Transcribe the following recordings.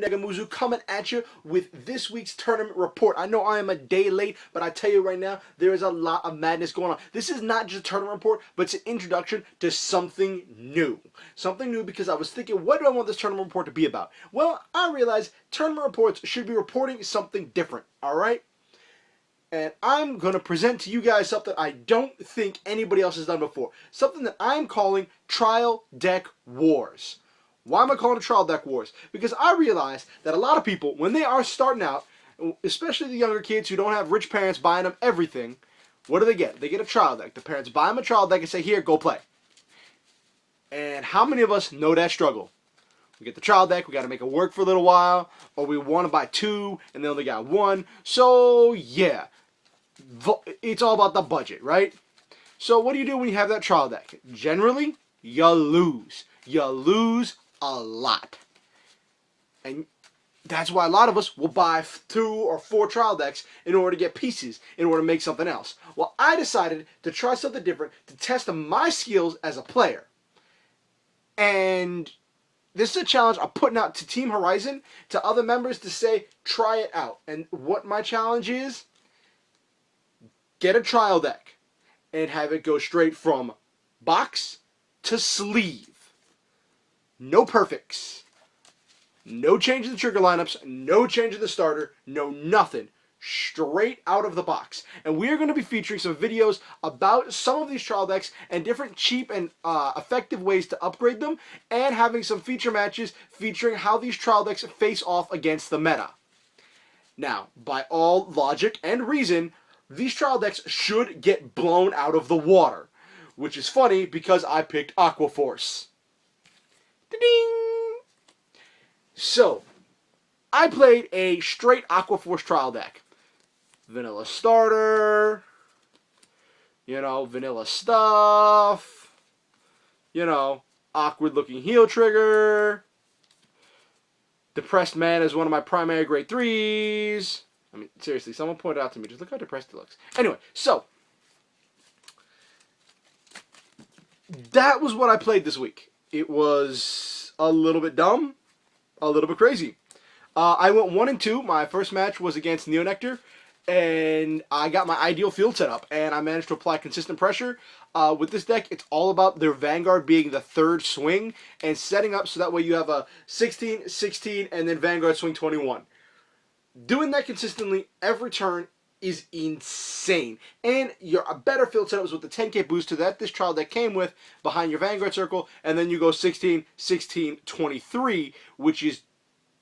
Negamuzu coming at you with this week's tournament report. I know I am a day late, but I tell you right now, there is a lot of madness going on. This is not just a tournament report, but it's an introduction to something new. Something new because I was thinking, what do I want this tournament report to be about? Well, I realized tournament reports should be reporting something different, alright? And I'm going to present to you guys something I don't think anybody else has done before. Something that I'm calling Trial Deck Wars. Why am I calling it Trial Deck Wars? Because I realize that a lot of people, when they are starting out, especially the younger kids who don't have rich parents buying them everything, what do they get? They get a trial deck. The parents buy them a trial deck and say, here, go play. And how many of us know that struggle? We get the trial deck, we got to make it work for a little while, or we want to buy two and they only got one. So, yeah, it's all about the budget, right? So what do you do when you have that trial deck? Generally, you lose. You lose a lot. And that's why a lot of us will buy 2 or 4 trial decks in order to get pieces, in order to make something else. Well, I decided to try something different to test my skills as a player. And this is a challenge I'm putting out to Team Horizon, to other members to say, try it out. And what my challenge is, get a trial deck and have it go straight from box to sleeve. No perfects. No change in the trigger lineups. No change in the starter. No nothing. Straight out of the box. And we are going to be featuring some videos about some of these trial decks and different cheap and effective ways to upgrade them, and having some feature matches featuring how these trial decks face off against the meta. Now, by all logic and reason, these trial decks should get blown out of the water. Which is funny because I picked Aqua Force. Ding! So, I played a straight Aqua Force trial deck. Vanilla starter, vanilla stuff, awkward looking heel trigger, depressed man is one of my primary grade 3s. I mean, seriously, someone pointed out to me, just look how depressed he looks. Anyway, so, that was what I played this week. It was a little bit dumb, a little bit crazy. I went 1 and 2. My first match was against Neonectar, and I got my ideal field set up, and I managed to apply consistent pressure. With this deck, it's all about their Vanguard being the 3rd swing, and setting up so that way you have a 16, 16, and then Vanguard swing 21. Doing that consistently every turn is insane. And a better field setup was with the 10k booster that this trial deck came with behind your Vanguard circle, and then you go 16, 16, 23, which is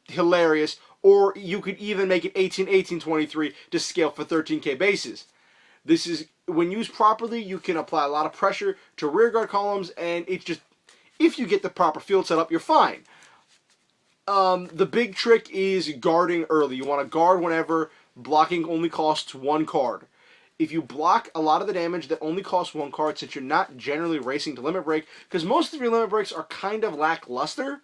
hilarious. Or you could even make it 18, 18, 23 to scale for 13k bases. This is, when used properly, you can apply a lot of pressure to rearguard columns, and it's just, if you get the proper field setup, you're fine. The big trick is guarding early. You want to guard whenever blocking only costs 1 card. If you block a lot of the damage that only costs 1 card, since you're not generally racing to limit break, because most of your limit breaks are kind of lackluster,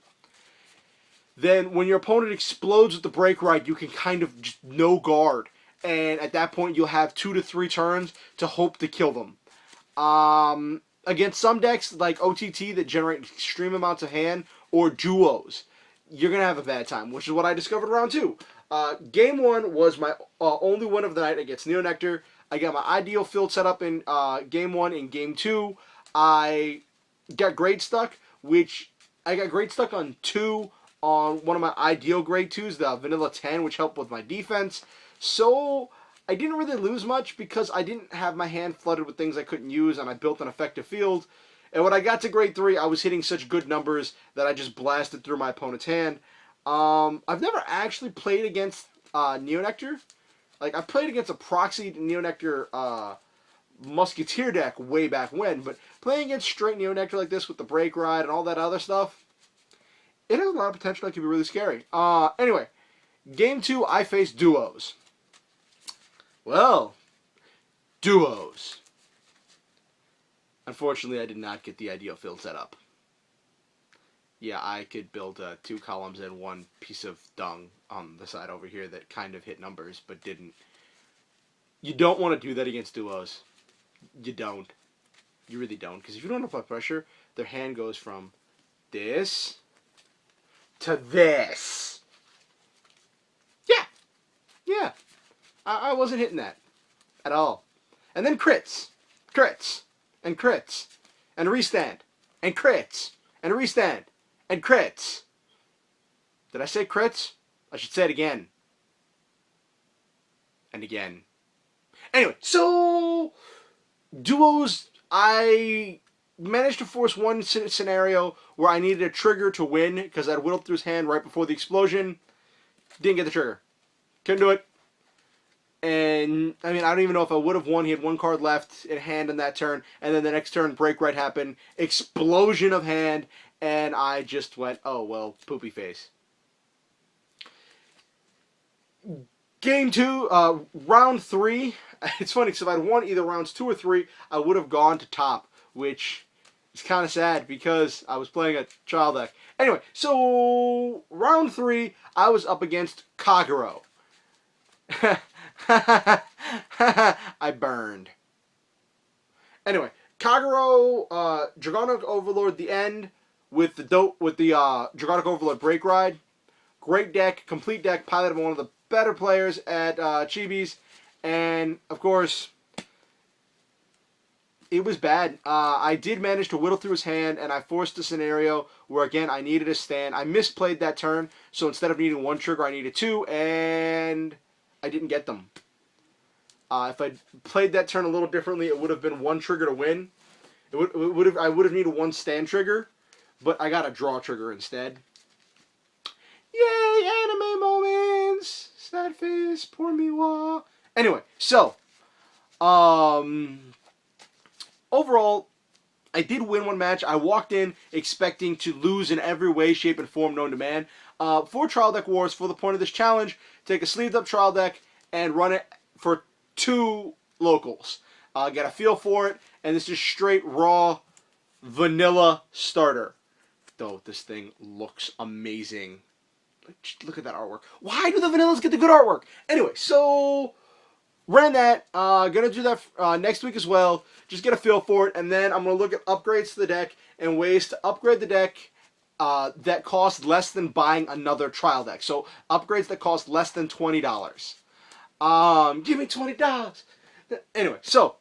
then when your opponent explodes with the break right, you can kind of just no guard. And at that point, you'll have 2 to 3 turns to hope to kill them. Against some decks, like OTT, that generate extreme amounts of hand, or duos, you're going to have a bad time, which is what I discovered round 2. Game 1 was my only win of the night against Neonectar. I got my ideal field set up in Game 1. In Game 2, I got grade stuck, which I got grade stuck on 2 on one of my ideal grade 2s, the Vanilla 10, which helped with my defense. So I didn't really lose much because I didn't have my hand flooded with things I couldn't use, and I built an effective field. And when I got to grade 3, I was hitting such good numbers that I just blasted through my opponent's hand. I've never actually played against Neonectar. Like, I played against a proxy Neonectar Musketeer deck way back when, but playing against straight Neonectar like this with the break ride and all that other stuff, it has a lot of potential that can be really scary. Anyway, Game 2, I faced duos. Well, duos. Unfortunately, I did not get the ideal field set up. Yeah, I could build 2 columns and 1 piece of dung on the side over here that kind of hit numbers, but didn't. You don't want to do that against duos. You don't. You really don't. Because if you don't apply pressure, their hand goes from this to this. I wasn't hitting that at all. And then crits, crits, and crits, and restand, and crits, and restand, and crits. Did I say crits? I should say it again. And again. Anyway, so duos, I managed to force one scenario where I needed a trigger to win because I'd whittled through his hand right before the explosion. Didn't get the trigger. Couldn't do it. And, I mean, I don't even know if I would have won. He had one card left in hand on that turn. And then the next turn, break right happened. Explosion of hand. And I just went, oh, well, poopy face. Game 2, round 3. It's funny because if I'd won either rounds 2 or 3, I would have gone to top, which is kind of sad because I was playing a trial deck. Anyway, so round 3, I was up against Kagero. I burned. Anyway, Kagero, Dragonic Overlord, the end with the Dragonic Overlord Break Ride. Great deck, complete deck, piloted by one of the better players at Chibi's, and of course, it was bad. I did manage to whittle through his hand, and I forced a scenario where, again, I needed a stand. I misplayed that turn, so instead of needing one trigger, I needed 2, and I didn't get them. If I'd played that turn a little differently, it would have been 1 trigger to win. I would have needed 1 stand trigger, but I got a draw trigger instead. Yay, anime moments! Sad face, poor Miwa. Anyway, so, overall, I did win one match. I walked in expecting to lose in every way, shape, and form known to man. For Trial Deck Wars, for the point of this challenge, take a sleeved up trial deck and run it for 2 locals. Get a feel for it, and this is straight, raw, vanilla starter. Though this thing looks amazing. Look at that artwork. Why do the vanillas get the good artwork? Anyway, so ran that. Gonna do that next week as well. Just get a feel for it, and then I'm gonna look at upgrades to the deck and ways to upgrade the deck that cost less than buying another trial deck. So upgrades that cost less than $20. Give me $20. Anyway, so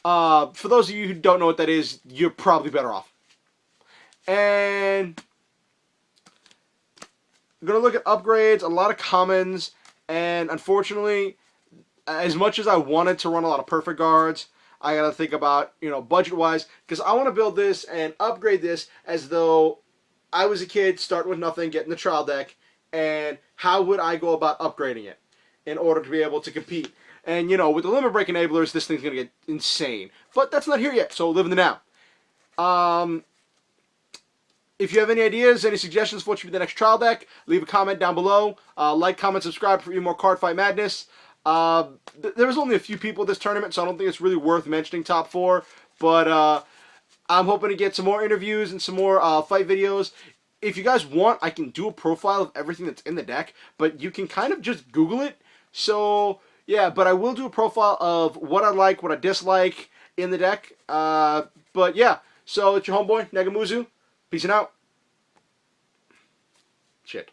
for those of you who don't know what that is, you're probably better off. And I'm going to look at upgrades, a lot of commons, and unfortunately, as much as I wanted to run a lot of perfect guards, I got to think about, budget-wise, because I want to build this and upgrade this as though I was a kid, starting with nothing, getting the trial deck, and how would I go about upgrading it in order to be able to compete? And, with the limit break enablers, this thing's going to get insane. But that's not here yet, so live in the now. If you have any ideas, any suggestions for what should be the next trial deck, leave a comment down below. Like, comment, subscribe for even more card fight madness. There was only a few people at this tournament, so I don't think it's really worth mentioning top 4. But I'm hoping to get some more interviews and some more fight videos. If you guys want, I can do a profile of everything that's in the deck, but you can kind of just Google it. So, yeah, but I will do a profile of what I like, what I dislike in the deck. But, yeah, so it's your homeboy, Negamuzu. Peace out. Shit.